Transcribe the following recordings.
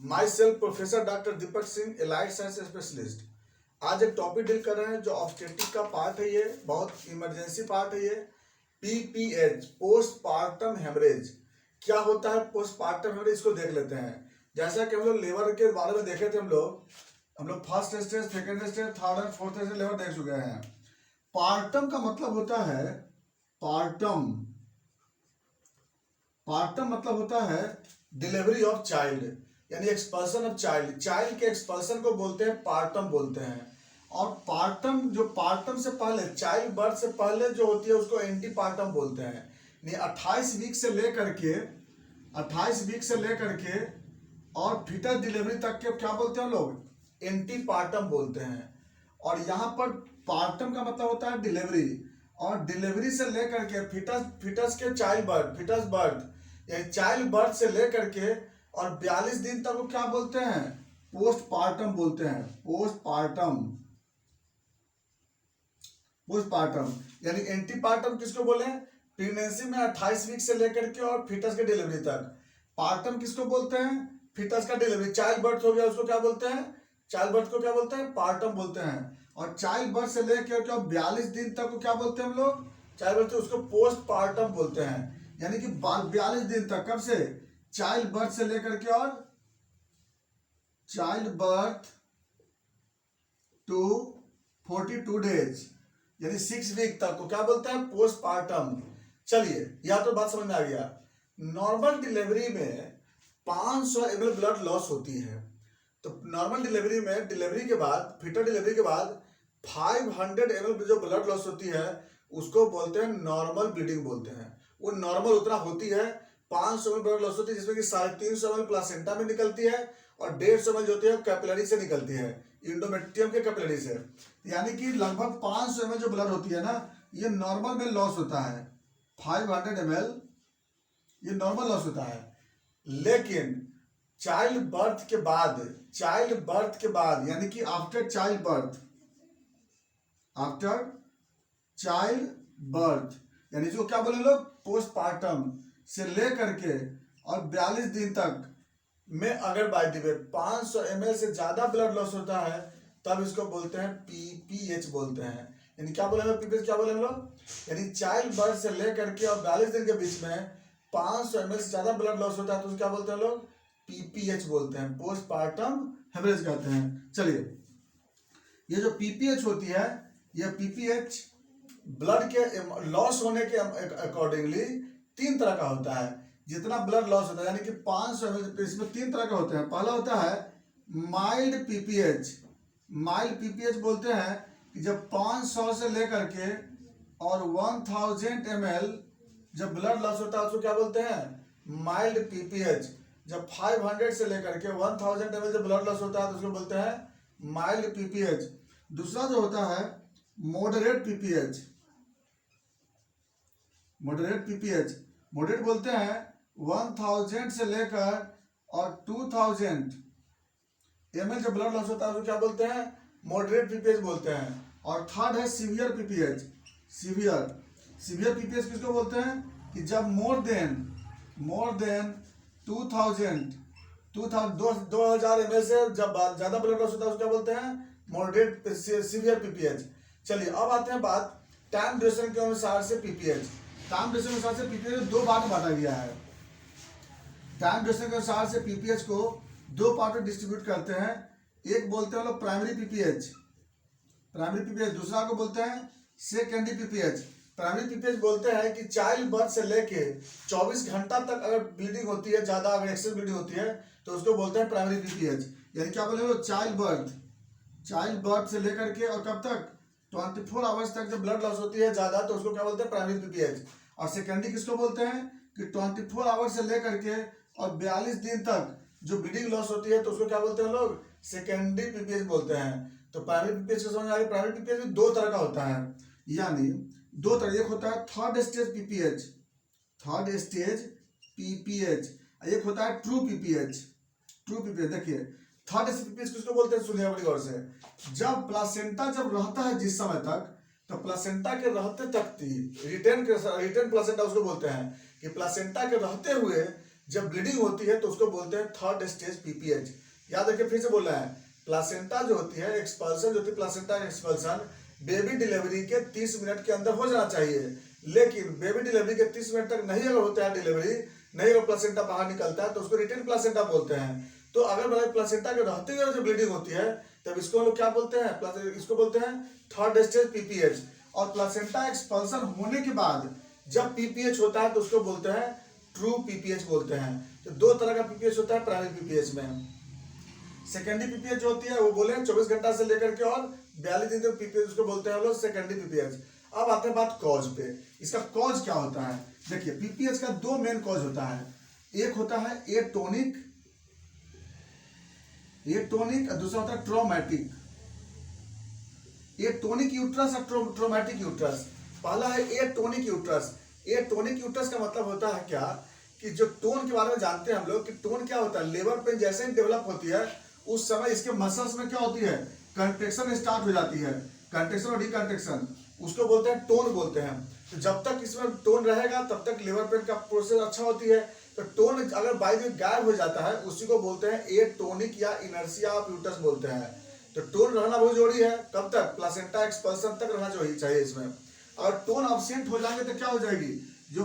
My self professor doctor Deepak Singh, allied science specialist. आज एक topic deal कर रहे हैं जो ऑब्स्टेट्रिक का पार्ट है, ये बहुत इमरजेंसी पार्ट है। ये पीपीएच, पोस्टपार्टम हेमरेज। क्या होता है पोस्टपार्टम हेमरेज, इसको देख लेते हैं। जैसा कि हम लोग लेबर के बारे में देखे थे, हम लोग first stage, second stage, third and fourth stage labour देख चुके हैं। पार्टम का मतलब होता है पार्टम पार्टम मतलब होता है डिलीवरी ऑफ चाइल्ड, यानी एक्सपल्सन ऑफ चाइल्ड। चाइल्ड के एक्सपल्सन को बोलते हैं पार्टम बोलते हैं। और पार्टम, जो पार्टम से पहले, चाइल्ड बर्थ से पहले जो होती है उसको एंटी पार्टम बोलते हैं। यानी 28 वीक से लेकर के और फीटस डिलीवरी तक के क्या बोलते हैं लोग, एंटी पार्टम बोलते हैं। और यहाँ पर पार्टम का मतलब होता है डिलीवरी, और डिलीवरी से लेकर के फीटस के फीटस बर्थ, यानी चाइल्ड बर्थ से लेकर के और 42 दिन तक को क्या बोलते हैं, पोस्टपार्टम बोलते हैं। पोस्टपार्टम यानी एंटीपार्टम किसको बोले, प्रेगनेंसी में 28 वीक से लेकर के और फीटस के डिलीवरी तक। पार्टम किसको बोलते हैं, फीटस का डिलीवरी, चाइल्ड बर्थ हो गया उसको क्या बोलते हैं, चाइल्ड बर्थ को क्या बोलते हैं, पार्टम बोलते हैं। और चाइल्ड बर्थ से लेकर के 42 दिन तक को क्या बोलते हैं हम लोग, चाइल्ड बर्थ, उसको पोस्टपार्टम बोलते हैं। यानी कि 42 दिन तक, कब से, चाइल्ड बर्थ से लेकर के और चाइल्ड बर्थ टू 42 डेज, यानी 6 वीक तक को क्या बोलते हैं, पोस्टपार्टम। चलिए, यह तो बात समझ में आ गया। नॉर्मल डिलीवरी में 500 ml ब्लड लॉस होती है। तो नॉर्मल डिलीवरी में, डिलीवरी के बाद, फीटल डिलीवरी के बाद 500 ml जो ब्लड लॉस होती है उसको बोलते हैं नॉर्मल ब्लीडिंग बोलते हैं। वो नॉर्मल उतना होती है, 500 ml ब्लड लॉस होती है, जिसमें कि 350 ml प्लासेंटा में निकलती है और 150 ml जो होती है कैपिलरी से निकलती है, इंडोमेट्रियम के कैपिलरी से। यानी कि लगभग 500 ml जो ब्लड होती है ना, ये नॉर्मल में लॉस होता है। 500 ml ये नॉर्मल लॉस होता है। लेकिन चाइल्ड बर्थ के बाद यानी कि आफ्टर चाइल्ड बर्थ, यानी जो क्या बोले लोग, पोस्टपार्टम से लेकर के और 42 दिन तक में अगर बाय द वे 500 ml से ज्यादा ब्लड लॉस होता है, तब इसको बोलते हैं पीपीएच बोलते हैं। यानी क्या बोले लोग, पीपीएच क्या बोले हम लोग, यानी चाइल्ड बर्थ से लेकर के और 42 दिन के बीच में 500 ml से ज्यादा ब्लड लॉस होता है, तो क्या बोलते हैं लोग, पीपीएच बोलते हैं, पोस्टपार्टम हेमरेज कहते हैं। चलिए, ये जो पीपीएच होती है, ये पीपीएच ब्लड के लॉस होने के अकॉर्डिंगली 3 तरह का होता है। जितना ब्लड लॉस होता है, यानी कि 500 ml, इसमें 3 तरह का होते हैं। पहला होता है माइल्ड पीपीएच बोलते हैं कि जब 500 से लेकर के और 1000 ml जब ब्लड लॉस होता है उसको क्या बोलते हैं, माइल्ड पीपीएच। जब 500 से लेकर के 1000 ml जब ब्लड लॉस होता है तो उसको बोलते हैं माइल्ड पीपीएच। दूसरा जो होता है मॉडरेट पीपीएच मॉडरेट बोलते हैं 1000 से लेकर और 2000 ml जब ब्लड लॉस होता है उसको क्या बोलते हैं, मॉडरेट पीपीएच बोलते हैं। और थर्ड है सीवियर पीपीएच। सीवियर पीपीएच किसको बोलते हैं कि जब मोर देन 2000 ml से जब ज्यादा ब्लड लॉस होता है उसको क्या बोलते हैं, मॉडरेट सीवियर पीपीएच। चलिए, अब आते हैं बात टाइम ड्यूरेशन के अनुसार से पीपीएच। टाइम ड्यूरेशन के अनुसार से पीपीएच 2 पार्ट में बांटा गया है। टाइम ड्यूरेशन के अनुसार से पीपीएच को 2 पार्ट में डिस्ट्रीब्यूट करते हैं। एक बोलते हैं लोग प्राइमरी पीपीएच, दूसरा को बोलते हैं सेकेंडरी पीपीएच। प्राइमरी पीपीएच बोलते हैं कि चाइल्ड बर्थ से लेके 24 घंटा तक अगर ब्लीडिंग होती है, ज्यादा अगर एक्सेस ब्लीडिंग होती है, तो उसको बोलते हैं प्राइमरी पीपीएच। यानी क्या बोले लोग, चाइल्ड बर्थ से लेकर के और कब तक, 24 आवर्स तक जब ब्लड लॉस होती है ज्यादा, तो उसको क्या बोलते हैं, प्राइमरी पीपीएच। और सेकेंडरी किसको बोलते हैं कि 24 आवर्स से लेकर के और 42 दिन तक जो ब्लीडिंग लॉस होती है, तो उसको क्या बोलते हैं लोग, सेकेंडरी पीपीएच बोलते हैं। तो प्राइमरी पीपीएच को समझ आ रही, प्राइमरी पीपीएच भी 2 तरह का होता है, यानी 2 तरह। एक होता है थर्ड स्टेज पीपीएच, एक होता है ट्रू पीपीएच। देखिए, थर्ड स्टेज पीपीएच किसको बोलते हैं, सुनिए बड़ी गौर से। जब प्लासेंटा जब रहता है जिस समय तक, तो प्लासेंटा के रहते तक रिटेन प्लासेंटा उसको बोलते हैं कि प्लासेंटा के रहते हुए जब ब्लीडिंग होती है तो उसको बोलते हैं थर्ड स्टेज पीपीएच। याद रखिए, फिर से बोल रहे हैं, प्लासेंटा जो होती है एक्सपल्सन जो होती है, प्लासेंटा एक्सपल्सन बेबी डिलीवरी के 30 मिनट के अंदर हो जाना चाहिए। लेकिन बेबी डिलीवरी के 30 मिनट तक नहीं अगर होता है डिलीवरी, नहीं अगर प्लासेंटा बाहर निकलता है तो उसको रिटेन प्लासेंटा बोलते हैं। तो अगर प्लासेंटा के रहते हुए जो ब्लीडिंग होती है तब इसको हम लोग क्या बोलते हैं, इसको बोलते हैं थर्ड स्टेज पीपीएच। और प्लासेंटा एक्सपल्सन होने के बाद जब पीपीएच होता है तो उसको बोलते हैं ट्रू पीपीएच बोलते हैं। तो दो तरह का पीपीएच होता है प्राइमरी पीपीएच में। सेकेंडरी पीपीएच जो होती है वो बोले 24 घंटा से लेकर के और 42 दिन तक पीपीएच उसको बोलते हैं हम लोग सेकेंडरी पीपीएच। अब आते हैं बात कॉज पे, इसका कॉज क्या होता है। देखिए, पीपीएच का दो मेन कॉज होता है, एक होता है एटोनिक और दूसरा होता है ट्रॉमेटिक। एटोनिक यूट्रस और ट्रॉमेटिक यूट्रस। पहला है एटोनिक यूट्रस। एटोनिक यूट्रस का मतलब होता है क्या कि जो टोन के बारे में जानते हैं हम लोग कि टोन क्या होता है, लेबर पेन जैसे ही डेवलप होती है उस समय इसके मसल्स में क्या होती है, कंट्रेक्शन स्टार्ट हो जाती है, कंट्रेक्शन और डिकंट्रेक्शन, उसको बोलते हैं टोन बोलते हैं। तो जब तक इसमें टोन रहेगा तब तक लेबर पेन का प्रोसेस अच्छा होती है। तो टोन अगर बाय द वे गायब हो जाता है उसी को बोलते हैं एटोनिक या इनर्शिया ऑफ यूट्रस बोलते हैं। तो टोन रहना बहुत जरूरी है, कब तक, प्लासेंटा एक्सपल्सन तक रहना चाहिए इसमें। अगर टोन अब्सेंट हो जाएंगे तो क्या हो जाएगी, जो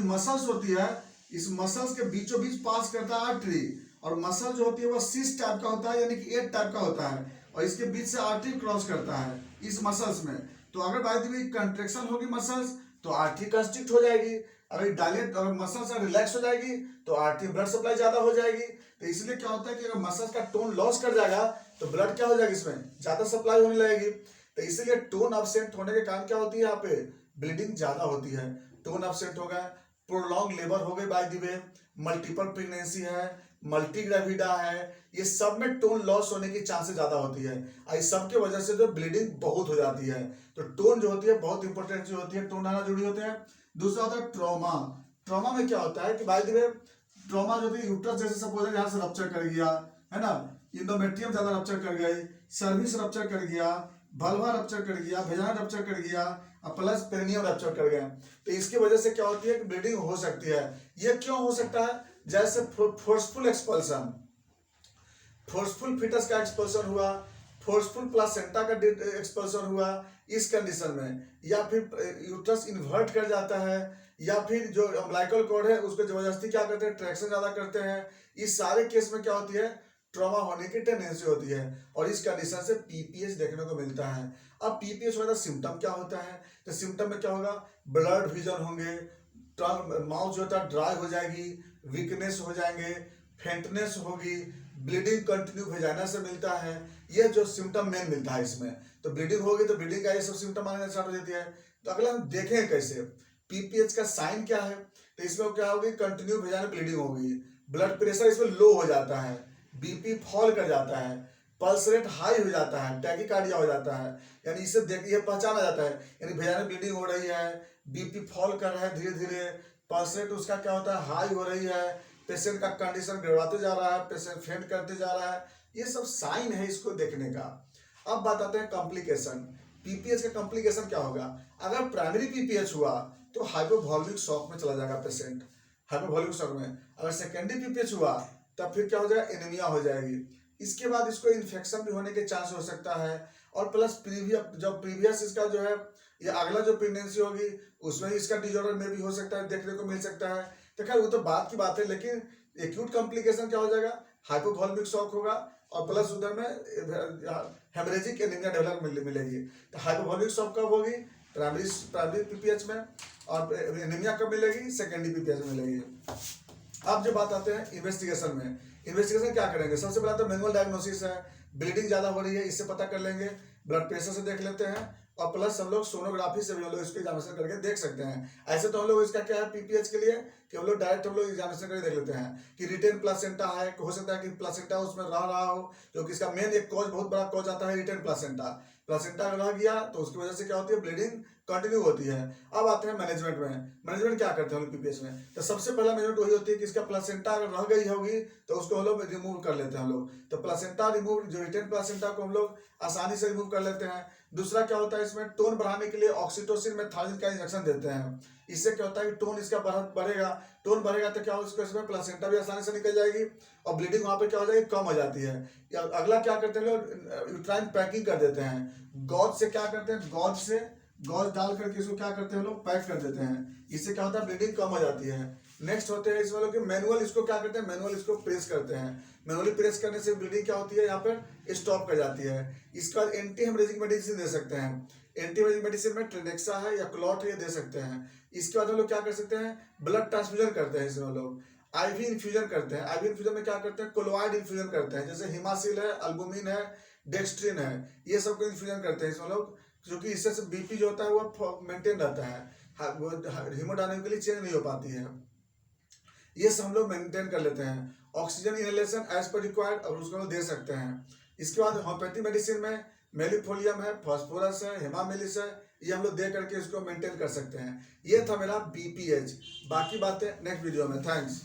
मसल्स होती है इस मसल्स के बीचों बीच पास करता है आर्टरी, और मसल जो होती है वो सिस टाइप का होता है यानी कि एट टाइप का होता है, और इसके बीच से आर्टरी क्रॉस करता है इस मसल्स में। तो अगर बाय द वे कंट्रेक्शन होगी मसल्स तो आर्टरी कंस्ट्रिक्ट हो जाएगी, अगर डायलेट और मसल्स रिलैक्स हो जाएगी तो आर्टरी ब्लड सप्लाई ज्यादा हो जाएगी। तो इसलिए क्या होता है कि अगर मसल्स का टोन लॉस कर जाएगा तो ब्लड क्या हो जाएगी, इसमें ज्यादा सप्लाई होने लगेगी। तो इसीलिए टोन अपसेंट होने के कारण क्या होती है, यहाँ पे ब्लीडिंग ज्यादा होती है। टोन अपसेंट हो गया, प्रोलॉन्ग लेबर हो गई by the way, multiple pregnancy है, मल्टी ग्रेविडा है, ये सब में टोन लॉस होने की चांसेस ज्यादा होती है। इस सब की वजह से जो ब्लीडिंग बहुत हो जाती है। तो टोन जो होती है बहुत इंपॉर्टेंट जो होती है, टोन आना जरूरी होते हैं। दूसरा होता है ट्रॉमा। ट्रॉमा में क्या होता है कि बाय द वे ट्रॉमा जो होती है यूट्रस जैसे सपोज है यहाँ से रप्चर कर गया है ना, इंडोमेट्रियम ज्यादा रप्चर कर गई, सर्विस रप्चर कर गया, भल्वा रप्चर कर गया, भेजाना रप्चर कर गया, प्लस पेरिनियम रप्चर कर गया। तो इसकी वजह से क्या होती है कि ब्लीडिंग हो सकती है। ये क्यों हो सकता है, जैसे फोर्सफुल एक्सपल्सन, फोर्सफुल फिटस का एक्सपल्सन हुआ, फोर्सफुल प्लासेंटा का एक्सपल्सन हुआ इस कंडीशन में, या फिर यूट्रस इन्वर्ट कर जाता है, या फिर जो अम्बिलिकल कॉर्ड है उसको जबरदस्ती क्या करते हैं, ट्रैक्शन ज्यादा करते हैं। इस सारे केस में क्या होती है, ट्रॉमा होने की टेंडेंसी होती है, और इस कंडीशन से पीपीएच देखने को मिलता है। अब पीपीएच होने का सिम्टम क्या होता है, तो सिम्टम में क्या होगा, ब्लड विजन होंगे, माउथ जो होता है ड्राई हो जाएगी, वीकनेस हो जाएंगे, फेंटनेस होगी, ब्लीडिंग कंटिन्यू वेजाइना से मिलता है। ये जो सिम्टम मेन मिलता है इसमें। तो ब्लीडिंग होगी तो ब्लीडिंग का ये सब सिम्टम आने स्टार्ट हो जाती है। तो अगला हम देखें कैसे पीपीएच का साइन क्या है, तो इसमें क्या होगी, कंटिन्यू वेजाइना ब्लीडिंग होगी, ब्लड प्रेशर इसमें लो हो जाता है, बीपी फॉल कर जाता है, पल्स रेट हाई हो जाता है, टैकीकार्डिया हो जाता है, यानी इसे देख ये पहचाना जाता है यानी वेजाइनल ब्लीडिंग हो रही है, बीपी फॉल कर रहा है धीरे धीरे, पल्स रेट उसका क्या होता है हाई हो रही है, पेशेंट का कंडीशन गड़बड़ाते जा रहा है, पेशेंट फेंट करते जा रहा है, ये सब साइन है इसको देखने का। अब बात आते हैं कॉम्प्लिकेशन। पीपीएच का कॉम्प्लिकेशन क्या होगा, अगर प्राइमरी पीपीएच हुआ तो हाइपोवॉल्मिक शॉक में चला जाएगा पेशेंट, हाइपोवॉल्मिक शॉक में। अगर सेकेंडरी पीपीएच हुआ तब फिर क्या हो जाएगा, एनीमिया हो जाएगी। इसके बाद इसको इन्फेक्शन भी होने के चांस हो सकता है, और प्लस प्रीवियस इसका जो है ये अगला जो प्रेगनेंसी होगी उसमें इसका डिजॉर्डर में भी हो सकता है, देखने को मिल सकता है। तो खैर वो तो बात की बात है, लेकिन एक्यूट कॉम्प्लिकेशन क्या हो जाएगा, हाइपोवॉल्मिक शॉक होगा, और प्लस उधर में हेमरेजिक एनीमिया डेवलप मिलेगी। तो हाइपोवॉल्मिक शॉक कब होगी, प्राइमरी पीपीएच में, और एनीमिया कब मिलेगी, सेकेंडरी पीपीएच में मिलेगी। अब जो बात आते हैं इन्वेस्टिगेशन में, इन्वेस्टिगेशन क्या करेंगे, सबसे पहले तो मैनुअल डायग्नोसिस है, ब्लीडिंग ज्यादा हो रही है इससे पता कर लेंगे, ब्लड प्रेशर से देख लेते हैं, और प्लस हम लोग सोनोग्राफी से भी हम लोग इसको एग्जामिनेशन करके देख सकते हैं। ऐसे तो हम लोग इसका क्या है पीपीएच के लिए कि हम लोग डायरेक्ट हम लोग एग्जामिनेशन करके देख लेते हैं कि रिटेन प्लासेंटा है, हो सकता है कि प्लासेंटा उसमें रह रहा हो, क्योंकि इसका मेन एक कॉज बहुत बड़ा कॉज आता है रिटेन प्लासेंटा। प्लासेंटा रह गया तो उसकी वजह से क्या होती है, ब्लीडिंग कंटिन्यू होती है। अब आते हैं मैनेजमेंट में, मैनेजमेंट क्या करते हैं हम लोग पीपीएच में, तो सबसे पहला मैनेजमेंट वही होती है कि इसका प्लासेंटा अगर रह गई होगी तो उसको हम लोग रिमूव कर लेते हैं हम लोग। तो प्लासेंटा रिमूव, जो रिटेन प्लासेंटा को हम लोग आसानी से रिमूव कर लेते हैं। दूसरा क्या होता है, इसमें टोन बढ़ाने के लिए ऑक्सीटोसिन में थायराइड का इंजेक्शन देते हैं, इससे क्या होता है कि टोन इसका बढ़ेगा, टोन बढ़ेगा तो क्या हो, उसके इसमें प्लासेंटा भी आसानी से निकल जाएगी और ब्लीडिंग वहाँ पे क्या हो जाएगी, कम हो जाती है। या अगला क्या करते हैं लोग, यूट्राइन पैकिंग कर देते हैं। गॉज से क्या करते हैं, गॉज डाल करके इसको क्या करते हैं लोग, पैक कर देते हैं। इससे क्या होता है, ब्लीडिंग कम हो जाती है। नेक्स्ट होते हैं इसमें लोग मैनुअल, इसको क्या करते हैं, मैनुअल इसको प्रेस करते हैं। मैनुअली प्रेस करने से ब्लीडिंग क्या होती है, यहाँ पर स्टॉप कर जाती है। इसके बाद एंटी हेमरेजिक मेडिसिन दे सकते हैं। एंटी हेमरेजिक मेडिसिन में ट्रेनेक्सा है या क्लॉट है, ये दे सकते हैं। इसके बाद हम लोग क्या कर सकते हैं, ब्लड ट्रांसफ्यूजन करते हैं। इसमें लोग आईवी इन्फ्यूजन करते हैं। आईवी इन्फ्यूजन में क्या करते हैं, कोलोइड इन्फ्यूजन करते हैं, जैसे हिमासिल है, अल्बुमिन है, डेक्स्ट्रिन है, ये सब को इन्फ्यूजन करते हैं इसमें लोग, क्योंकि इससे बीपी जो होता है वो मेंटेन रहता है, हीमोडायनामिकली चेंज नहीं हो पाती है। ये सब हम लोग मेंटेन कर लेते हैं। Oxygen inhalation as per required और उसको हम दे सकते हैं। इसके बाद होम्योपैथी मेडिसिन में मेलिफोलियम है, फॉस्फोरस है, हेमामिलिस है, ये हम लोग दे करके इसको मेंटेन कर सकते हैं। ये था मेरा बीपीएच। बाकी बातें नेक्स्ट वीडियो में। थैंक्स।